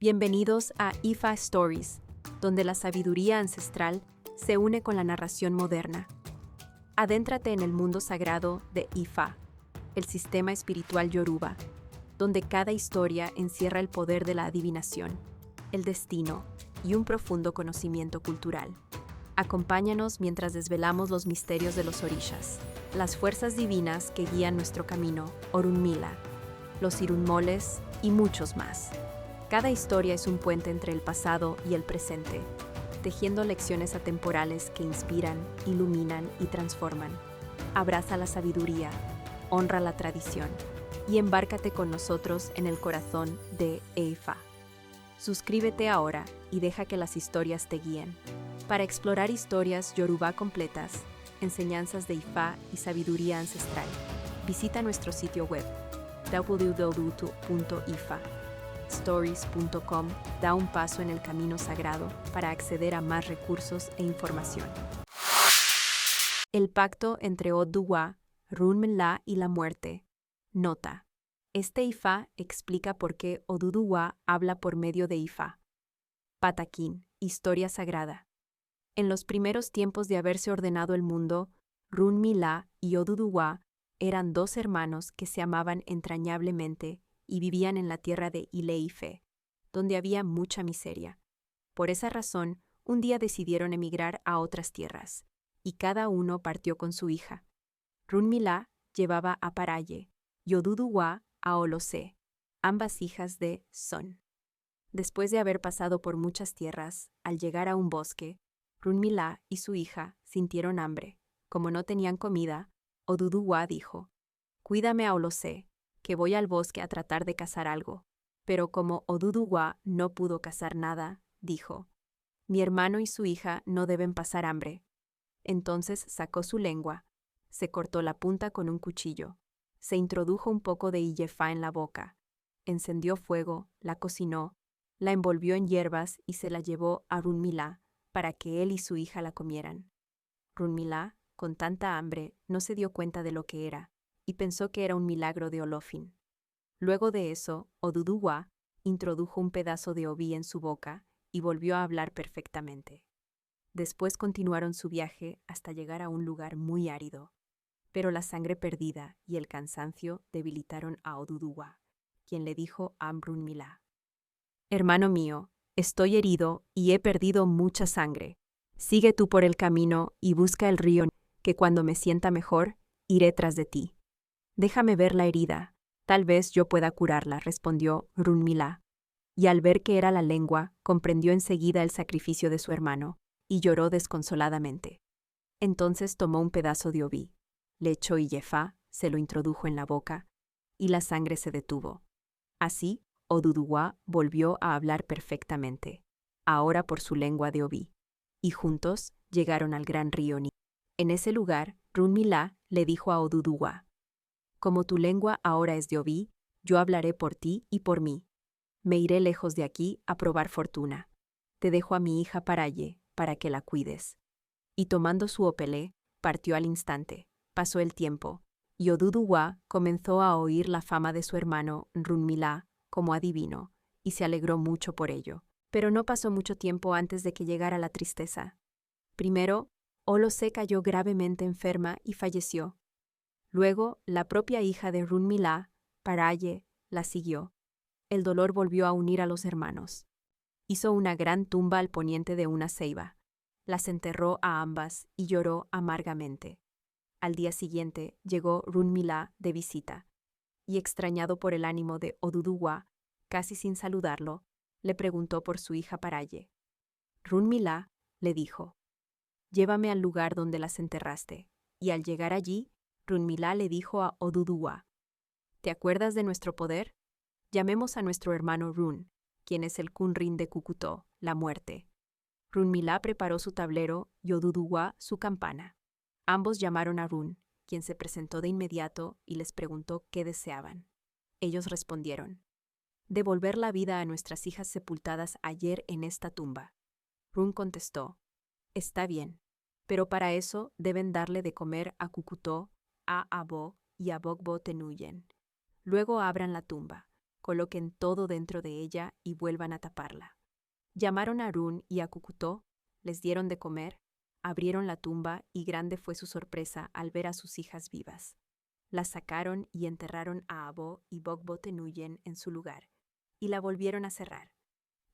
Bienvenidos a Ifa Stories, donde la sabiduría ancestral se une con la narración moderna. Adéntrate en el mundo sagrado de Ifa, el sistema espiritual yoruba, donde cada historia encierra el poder de la adivinación, el destino y un profundo conocimiento cultural. Acompáñanos mientras desvelamos los misterios de los orishas, las fuerzas divinas que guían nuestro camino, Orunmila, los irunmoles y muchos más. Cada historia es un puente entre el pasado y el presente, tejiendo lecciones atemporales que inspiran, iluminan y transforman. Abraza la sabiduría, honra la tradición y embárcate con nosotros en el corazón de Ifa. Suscríbete ahora y deja que las historias te guíen. Para explorar historias yoruba completas, enseñanzas de Ifa y sabiduría ancestral, visita nuestro sitio web www.ifastories.com. Da un paso en el camino sagrado para acceder a más recursos e información. El pacto entre Oduwa, Runmila y la muerte. Nota. Este Ifa explica por qué Oduduwa habla por medio de Ifa. Patakin, historia sagrada. En los primeros tiempos de haberse ordenado el mundo, Runmila y Oduduwa eran dos hermanos que se amaban entrañablemente y vivían en la tierra de Ile-Ife, donde había mucha miseria. Por esa razón, un día decidieron emigrar a otras tierras, y cada uno partió con su hija. Runmila llevaba a Paraye y Oduduwa a Olose, ambas hijas de Son. Después de haber pasado por muchas tierras, al llegar a un bosque, Runmila y su hija sintieron hambre. Como no tenían comida, Oduduwa dijo: «Cuídame a Olose, que voy al bosque a tratar de cazar algo». Pero como Oduduwa no pudo cazar nada, dijo: «Mi hermano y su hija no deben pasar hambre». Entonces sacó su lengua, se cortó la punta con un cuchillo, se introdujo un poco de iyefá en la boca, encendió fuego, la cocinó, la envolvió en hierbas y se la llevó a Runmila para que él y su hija la comieran. Runmila, con tanta hambre, no se dio cuenta de lo que era y pensó que era un milagro de Olofin. Luego de eso, Oduduwa introdujo un pedazo de oví en su boca y volvió a hablar perfectamente. Después continuaron su viaje hasta llegar a un lugar muy árido, pero la sangre perdida y el cansancio debilitaron a Oduduwa, quien le dijo a Runmila: «Hermano mío, estoy herido y he perdido mucha sangre. Sigue tú por el camino y busca el río, que cuando me sienta mejor, iré tras de ti. Déjame ver la herida, tal vez yo pueda curarla», respondió Runmila. Y al ver que era la lengua, comprendió enseguida el sacrificio de su hermano, y lloró desconsoladamente. Entonces tomó un pedazo de oví, le echó iyefá, se lo introdujo en la boca, y la sangre se detuvo. Así, Oduduwa volvió a hablar perfectamente, ahora por su lengua de oví, y juntos llegaron al gran río Nilo. En ese lugar, Runmila le dijo a Oduduwa: «Como tu lengua ahora es de oví, yo hablaré por ti y por mí. Me iré lejos de aquí a probar fortuna. Te dejo a mi hija Paraye para que la cuides». Y tomando su opelé, partió al instante. Pasó el tiempo, y Oduduwa comenzó a oír la fama de su hermano Runmila como adivino, y se alegró mucho por ello. Pero no pasó mucho tiempo antes de que llegara la tristeza. Primero, Olose cayó gravemente enferma y falleció. Luego, la propia hija de Runmila, Paraye, la siguió. El dolor volvió a unir a los hermanos. Hizo una gran tumba al poniente de una ceiba. Las enterró a ambas y lloró amargamente. Al día siguiente llegó Runmila de visita, y extrañado por el ánimo de Oduduwa, casi sin saludarlo, le preguntó por su hija Paraye. Runmila le dijo: «Llévame al lugar donde las enterraste». Y al llegar allí, Runmila le dijo a Oduduwa: «¿Te acuerdas de nuestro poder? Llamemos a nuestro hermano Run, quien es el Kunrin de Cucutó, la muerte». Runmila preparó su tablero y Oduduwa su campana. Ambos llamaron a Run, quien se presentó de inmediato y les preguntó qué deseaban. Ellos respondieron: «Devolver la vida a nuestras hijas sepultadas ayer en esta tumba». Run contestó: «Está bien, pero para eso deben darle de comer a Cucutó, a Abo y a Bogbo Tenuyen. Luego abran la tumba, coloquen todo dentro de ella y vuelvan a taparla. Llamaron a Run y a Cucutó, les dieron de comer, abrieron la tumba y grande fue su sorpresa al ver a sus hijas vivas. Las sacaron y enterraron a Abo y Bogbotenuyen en su lugar, y la volvieron a cerrar.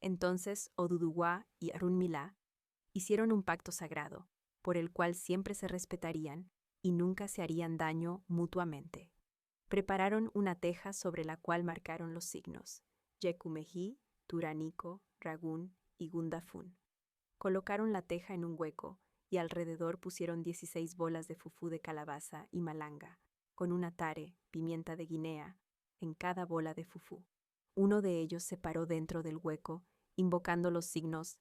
Entonces Oduduwa y Arunmila hicieron un pacto sagrado, por el cual siempre se respetarían y nunca se harían daño mutuamente. Prepararon una teja sobre la cual marcaron los signos, Yekumeji, Turanico, Ragún y Gundafún. Colocaron la teja en un hueco y alrededor pusieron 16 bolas de fufú de calabaza y malanga, con una tare, pimienta de Guinea, en cada bola de fufú. Uno de ellos se paró dentro del hueco, invocando los signos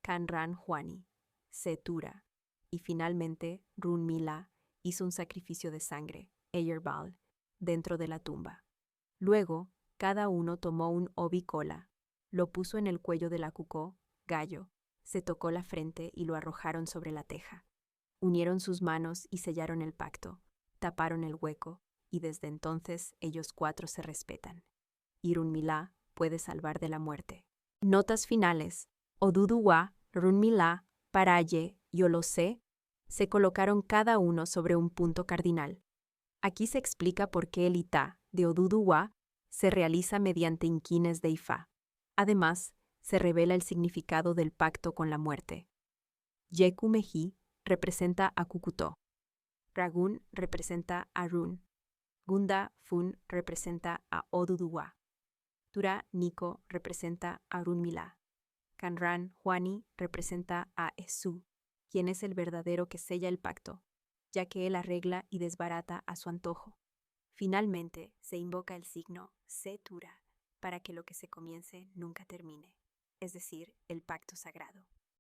Kanran Juani, Setura, y finalmente Runmila hizo un sacrificio de sangre, Eyerbal, dentro de la tumba. Luego, cada uno tomó un obi-cola, lo puso en el cuello de la cucó, gallo, se tocó la frente y lo arrojaron sobre la teja. Unieron sus manos y sellaron el pacto, taparon el hueco, y desde entonces ellos 4 se respetan. Y Runmila puede salvar de la muerte. Notas finales. Oduduwa, Runmila, Paraye y Olosé se colocaron cada uno sobre un punto cardinal. Aquí se explica por qué el Itá de Oduduwa se realiza mediante inquines de Ifá. Además, se revela el significado del pacto con la muerte. Yekumeji representa a Cucutó. Ragún representa a Run. Gunda Fun representa a Oduduwa. Tura Nico representa a Runmila. Kanran Juani representa a Esu, quien es el verdadero que sella el pacto, ya que él arregla y desbarata a su antojo. Finalmente, se invoca el signo Setura para que lo que se comience nunca termine, es decir, el pacto sagrado.